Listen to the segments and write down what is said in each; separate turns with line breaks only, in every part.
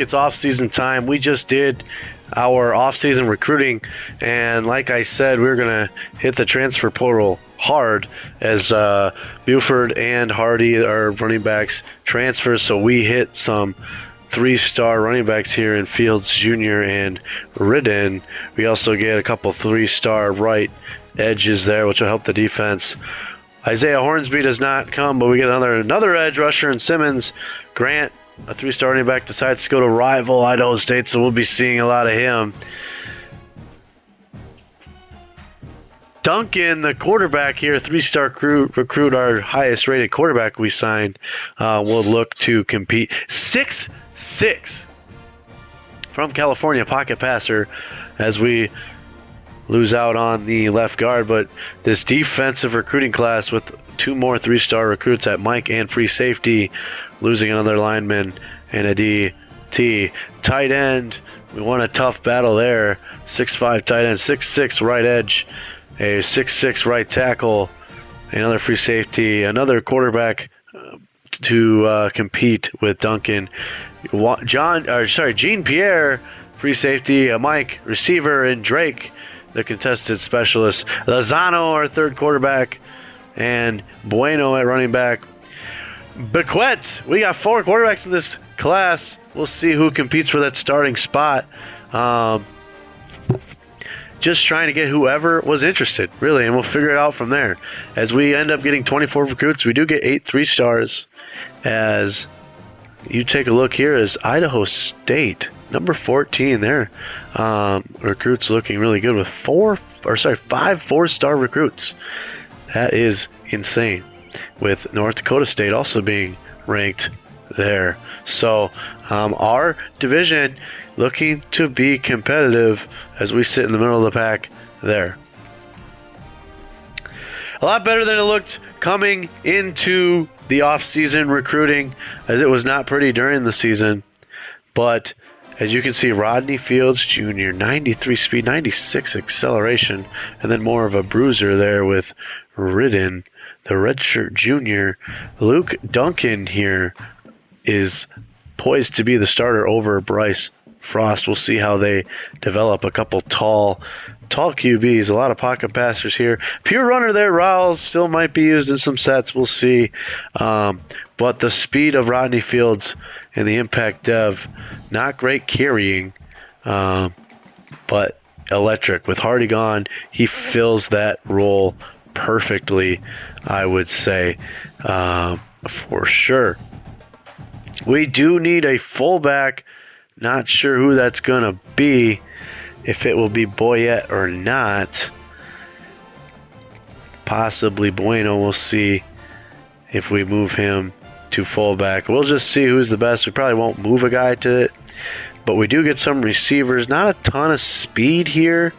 It's off-season time. We just did our off-season recruiting, and like I said, we're gonna hit the transfer portal hard as Buford and Hardy are running backs transfers. So we hit some 3-star running backs here in Fields Jr. and Ridden. We also get a couple 3-star right edges there, which will help the defense. Isaiah Hornsby does not come, but we get another edge rusher in Simmons. Grant, a 3-star running back, decides to go to rival Idaho State, so we'll be seeing a lot of him. Duncan, the quarterback here, 3-star recruit, our highest rated quarterback we signed, will look to compete. 6'6" from California, pocket passer, as we lose out on the left guard. But this defensive recruiting class with 2 more 3-star recruits at Mike and free safety, losing another lineman and a DT. Tight end, we won a tough battle there. 6'5" tight end, 6'6" right edge, a 6'6" right tackle, another free safety, another quarterback to compete with Duncan. Jean Pierre, free safety, a Mike receiver, and Drake, the contested specialist. Lozano, our 3rd quarterback, and Bueno at running back. Bequette, we got 4 quarterbacks in this class. We'll see who competes for that starting spot. Just trying to get whoever was interested, really, and we'll figure it out from there. As we end up getting 24 recruits, we do get 8 3-stars. As you take a look here, is Idaho State, number 14 there. Recruits looking really good with 5 4-star recruits. That is insane, with North Dakota State also being ranked there. So our division looking to be competitive as we sit in the middle of the pack there. A lot better than it looked coming into the off-season recruiting, as it was not pretty during the season. But as you can see, Rodney Fields Jr., 93 speed, 96 acceleration, and then more of a bruiser there with Ridden, the redshirt junior. Luke Duncan here is poised to be the starter over Bryce Frost. We'll see how they develop. A couple tall QBs, a lot of pocket passers here. Pure runner there, Riles, still might be used in some sets. We'll see. But the speed of Rodney Fields and the impact dev, not great carrying, but electric. With Hardy gone, he fills that role perfectly, I would say, for sure. We do need a fullback. Not sure who that's going to be, if it will be Boyette or not. Possibly Bueno. We'll see if we move him to fullback. We'll just see who's the best. We probably won't move a guy to it, but we do get some receivers. Not a ton of speed here,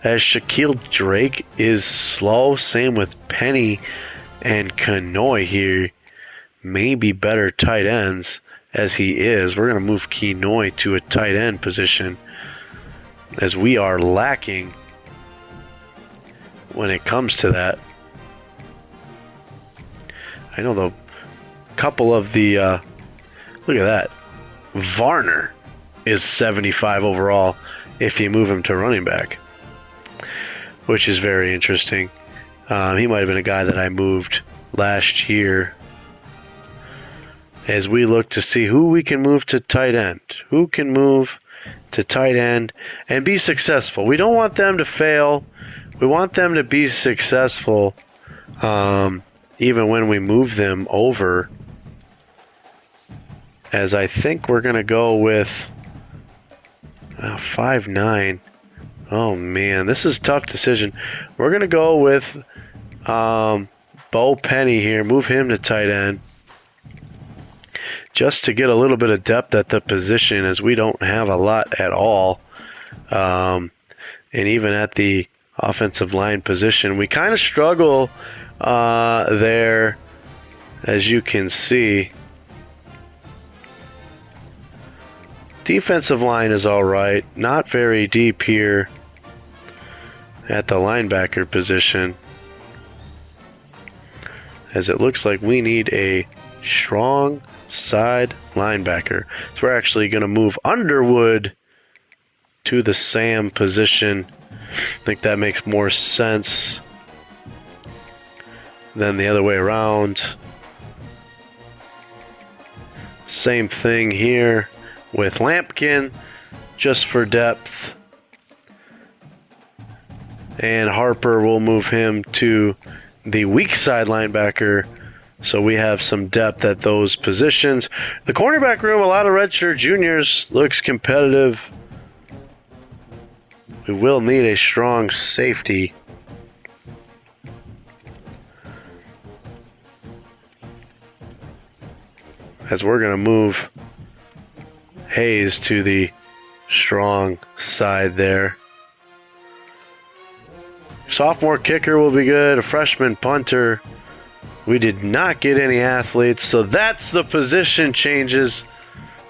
as Shaquille Drake is slow. Same with Penny and Kenoy here. Maybe better tight ends as he is. We're going to move Kenoy to a tight end position, as we are lacking when it comes to that. I know the couple of the look at that. Varner is 75 overall if you move him to running back, which is very interesting. He might have been a guy that I moved last year, as we look to see who we can move to tight end. Who can move to tight end and be successful. We don't want them to fail. We want them to be successful, even when we move them over. As I think we're going to go with 5'9". Oh, man, this is a tough decision. We're going to go with Bo Penny here. Move him to tight end, just to get a little bit of depth at the position, as we don't have a lot at all. And even at the offensive line position, we kind of struggle there, as you can see. Defensive line is all right. Not very deep here at the linebacker position, as it looks like we need a strong side linebacker. So we're actually going to move Underwood to the Sam position. I think that makes more sense than the other way around. Same thing here with Lampkin, just for depth. And Harper, will move him to the weak side linebacker, so we have some depth at those positions. The cornerback room, a lot of redshirt juniors, looks competitive. We will need a strong safety. As we're going to move Hayes to the strong side there. Sophomore kicker will be good. A freshman punter. We did not get any athletes, so that's the position changes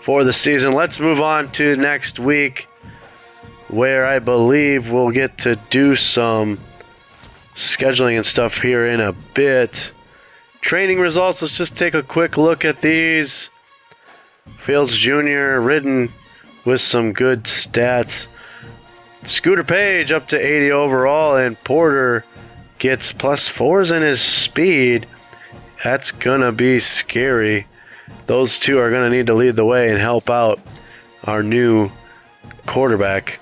for the season. Let's move on to next week, where I believe we'll get to do some scheduling and stuff here in a bit. Training results, let's just take a quick look at these. Fields Jr. ridden with some good stats. Scooter Page up to 80 overall, and Porter gets +4s in his speed. That's going to be scary. Those two are going to need to lead the way and help out our new quarterback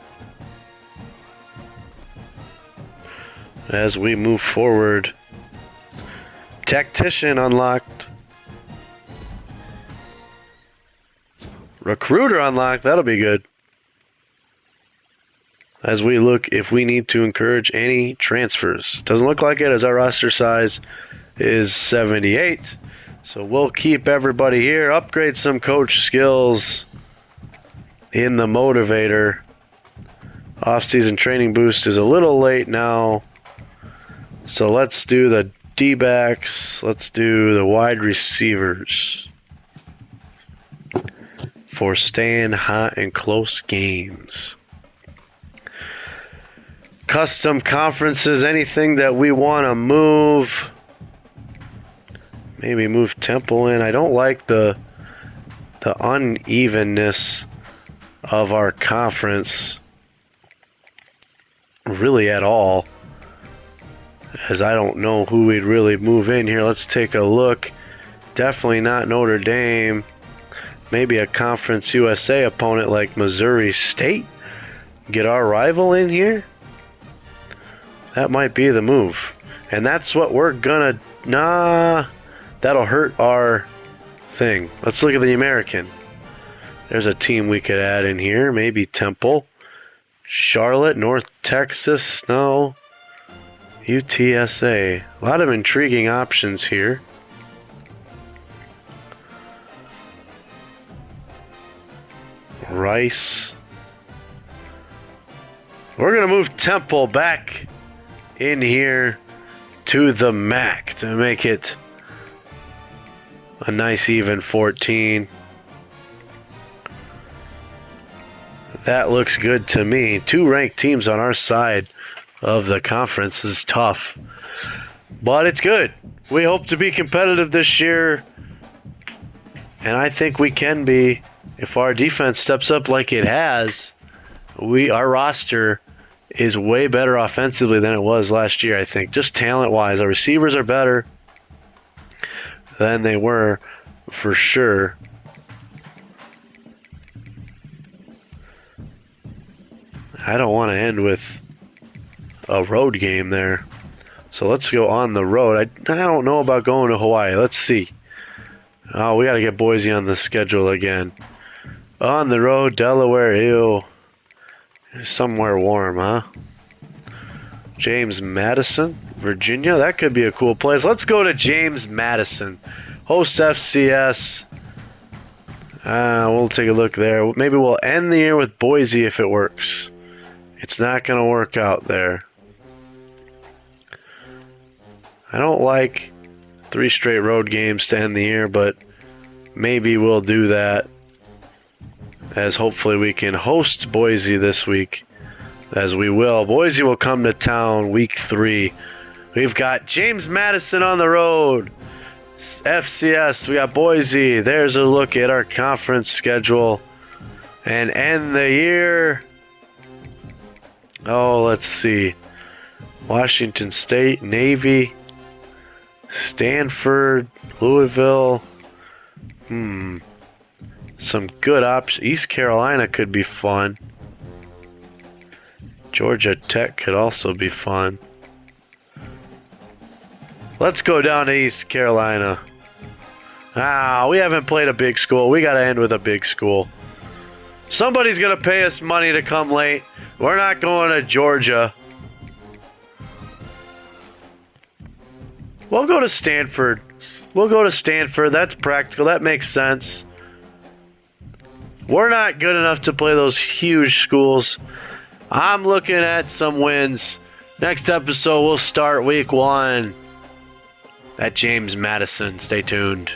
as we move forward. Tactician unlocked. Recruiter unlocked. That'll be good. As we look if we need to encourage any transfers. Doesn't look like it, as our roster size is 78. So we'll keep everybody here. Upgrade some coach skills in the motivator. Off-season training boost is a little late now. So let's do the D-backs. Let's do the wide receivers for staying hot in close games. Custom conferences, anything that we want to move. Maybe move Temple in. I don't like the unevenness of our conference really at all, as I don't know who we'd really move in here. Let's take a look. Definitely not Notre Dame. Maybe a Conference USA opponent like Missouri State. Get our rival in here. That might be the move. And that's what we're gonna... Nah, that'll hurt our thing. Let's look at the American. There's a team we could add in here. Maybe Temple. Charlotte, North Texas. No. UTSA. A lot of intriguing options here. Rice. We're going to move Temple back in here to the MAC to make it a nice even 14. That looks good to me. 2 ranked teams on our side of the conference is tough, but it's good. We hope to be competitive this year, and I think we can be if our defense steps up like it has. Our roster is way better offensively than it was last year, I think. Just talent-wise, our receivers are better than they were for sure. I don't want to end with a road game there. So let's go on the road. I don't know about going to Hawaii. Let's see. Oh, we got to get Boise on the schedule again. On the road, Delaware, ew. Somewhere warm, huh? James Madison, Virginia. That could be a cool place. Let's go to James Madison. Host FCS. We'll take a look there. Maybe we'll end the year with Boise if it works. It's not going to work out there. I don't like 3 straight road games to end the year, but maybe we'll do that, as hopefully we can host Boise this week, as we will. Boise will come to town week 3. We've got James Madison on the road. FCS, we got Boise. There's a look at our conference schedule. And end the year. Oh, let's see. Washington State, Navy, Stanford, Louisville. Some good options. East Carolina could be fun. Georgia Tech could also be fun. Let's go down to East Carolina. We haven't played a big school. We got to end with a big school. Somebody's going to pay us money to come late. We're not going to Georgia. We'll go to Stanford. That's practical. That makes sense. We're not good enough to play those huge schools. I'm looking at some wins. Next episode, we'll start week 1 at James Madison. Stay tuned.